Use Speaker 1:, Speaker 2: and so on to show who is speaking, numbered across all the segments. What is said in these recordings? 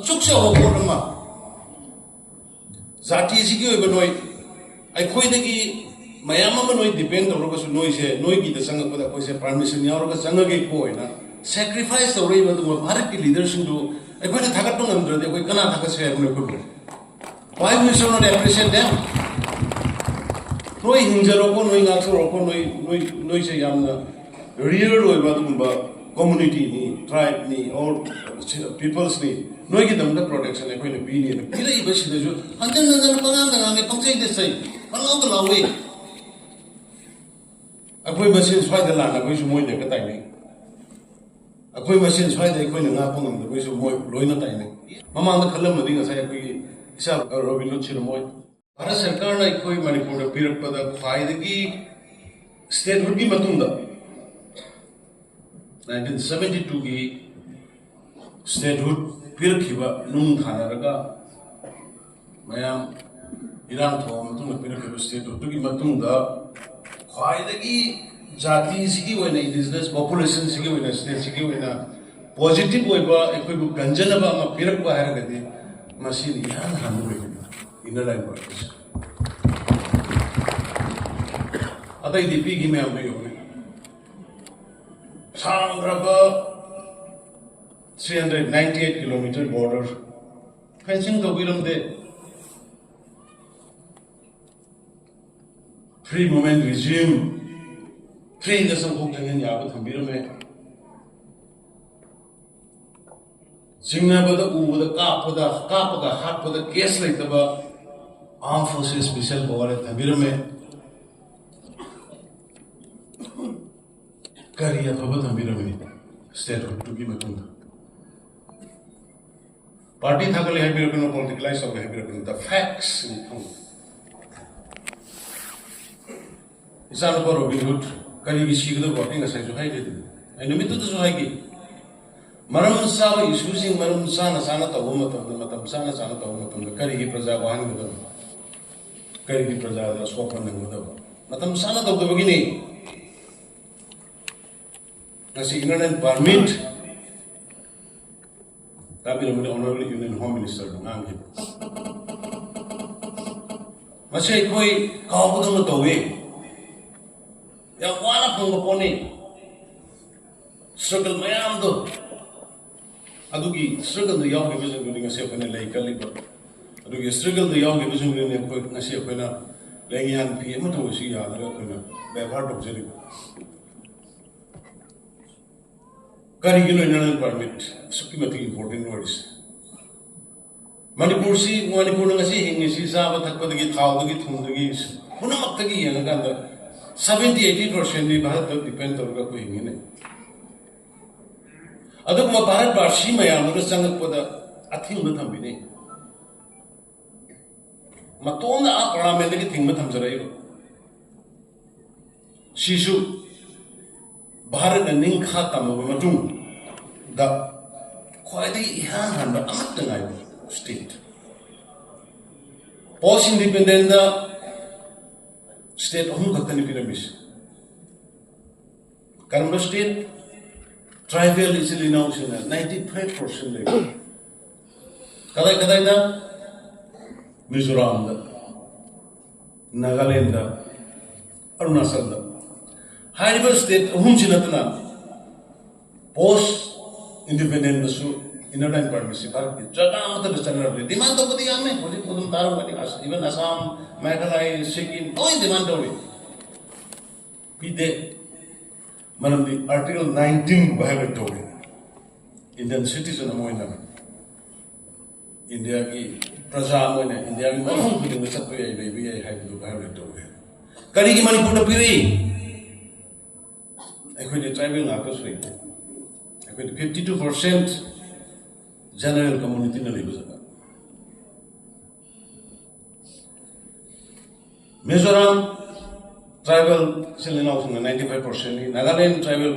Speaker 1: chukse ho porama zati sigi oi banoi ai khoi dagi mayam ma noi depend ro ka su noi se noi gi da sang ko da ko se permission ya ro ka sang ge ko ina sacrifice ro ri ba du bharat ki leadership do ai khoi da thagat ngam dra de koi kana thagat se ai ko why we should not appreciate them noi hinjaro ko noi ngak ro ko noi se yam na real ro ba du ba community ni tribe ni or peoples ni noi gi dam da protection ai khoi na bi ni bi lai ba si da jo andan nan pangang da ngai pangchai de sai pangang da lawe akhoi masen swaida lannabagisu moida hekta tainei akhoi masen swaida akhoi na nga pangam da bisu moi loina tainei mamang da khalam madi nga sai akhoi isa robin chirmoi bharat sarkar na akhoi manipur da pirak pada faida gi statehood gi matung da 1972 gi statehood pirak khiba nung thana raga mayam irang thom matung da pirak khiba statehood gi matung da khwaidagi jati sigi wena indigenous population sigi wena state sigi wena positive oiba ekoi bu ganjanaba ma pirak ba hara gade machine yan hanu be inner line purpose atai dipi gi me ambe yone sangraba 398 kilometer border fencing to biram de free movement regime free the some hook and yabu thambirame singna bada u bada kapada hat pada case like the armed forces special power thambirame kariya thaba thambirame state to give matung party thakale habirame politicalize of habirame the facts Isan ko Robin Hood kali gi sigdo ko tinga sai jo hai de ai no mitu to jo hai gi maram sa issue sing maram sana to homa to matam sana to homa to kali gi praja ko han go kali gi praja da skopan nang go matam sana to go begini ngasi inland permit kami no honorable union home minister ngang gi masai koi kaw ko no to we yang wala pangaponi struggle mayam do adugi struggle do yaw ge bisu ngasi apne lai kali ko adugi struggle do yaw ge bisu ngene ko ngasi apna lai yan pi ma to si ya la ko na ବ୍ୟବହାର to jeli kari gino inland permit sukimati important words Manipur ngasi hingi si sa ba thakpa gi thaw gi thung gi punamak tagi yang kan 70-80% ni Bharat to depend hoga ko hingi ne adu ma Bharat barshi mayam ru sangat pada athing ma thambi ne matona a parliament gi thing ma tham jarai ro shishu Bharat na ning kha tam ma matung da khwaidai ihan han ba amat tangai state post independent da state hum khatani pyramid Karamba state tribal easily now 95% like kadai da Mizoram da Nagaland da Arunachal da hariba state hum chinatna post independent su inland permission par jaga matlab standard demand to kodi ame hoji kodum taru kadi even Assam Meghalaya Sikkim oi demand to pide manam the article 19 violate to Indian citizen moina India ki praja moina India ki mahum kudin sattu ai lebi ai haidu violate to kari ki Manipur to piri ekhoi de tribal na ko sui ekhoi 52% general community na lebi jaga Mizoram tribal Silina 95% ni Nagaland tribal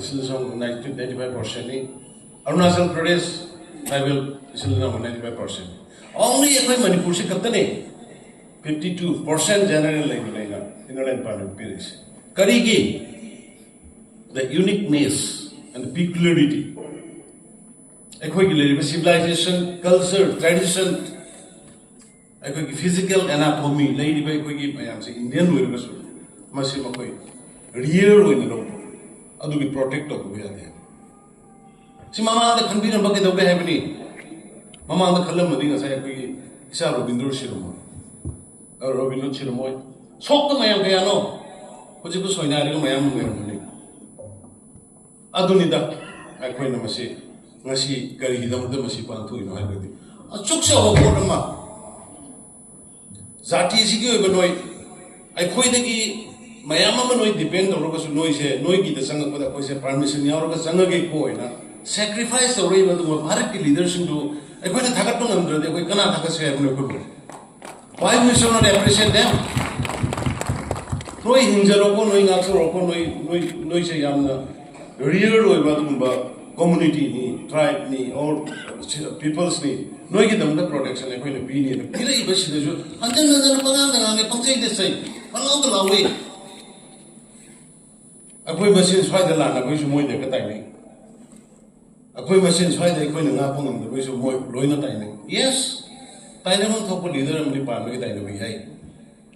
Speaker 1: Silina 95% ni Arunachal Pradesh tribal Silina 95% only ekhoi Manipur se katane 52% general level na inland part of Paris karigi the uniqueness and peculiarity EIKHOI civilization, culture, tradition, EIKHOI physical anatomy, EIKHOI Indian way, real way, adu protect of the Si Mama the convener bucket of the happening. Mama the column of the Saro Bindur Shiromo or Robin Chiromoy. Soak the Mayano, which was so narrow Mayam. Adunida, EIKHOINA Masi, Ngasi, Garihidam, the Masipan to Hibadi. A chuksa of Kodama Zati Sigi Banoi, EIKHOI Mayama depend on Rokas noise, Noigi the Sangapata was a permission, Yaoraga CHANGNGAGE sacrifice the way of BHARAT leadership to EIKHOINA THAGATPA the KANA THAGATSE. Why we should not appreciate them? Noi Hinjaroko, Noi Naxoroko, Noi Sayamna, real way community, tribe, or people's need. NOIGIDA the protection, EIKHOINA opinion. Pili Bashiju, and then another Pananga, Ponsay the same. Along the way. EIKHOI MASEN SUWAIDA LANNABAGISU MOIDA HEKTA TAINEI. EIKHOI MASEN SUWAIDA EIKHOINA NGAPANGAM the Bagisu MOIDA TAINEI. Yes, Tainei top leader and Manipur Tainei.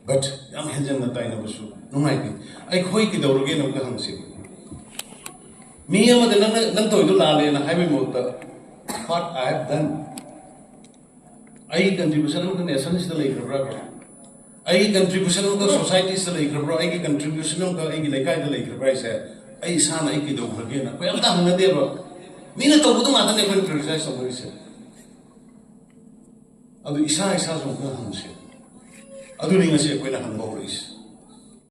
Speaker 1: But young Henjan the Tainei Basu, no mighty. EIKHOI Kidorogan of the Hansi. Me and the Nanto Lale and Highway Motor, what I have done. I contribution of the nation is the lake of rubber. I contribution of the society is the lake of rubber. I contribution of the Lekai the lake of rice. I san I kid over again. Well done, Nadeva. Mina to put on the criticize of the reason. Adu Isa is has of the Hansi. Aduring a sequel of Boris.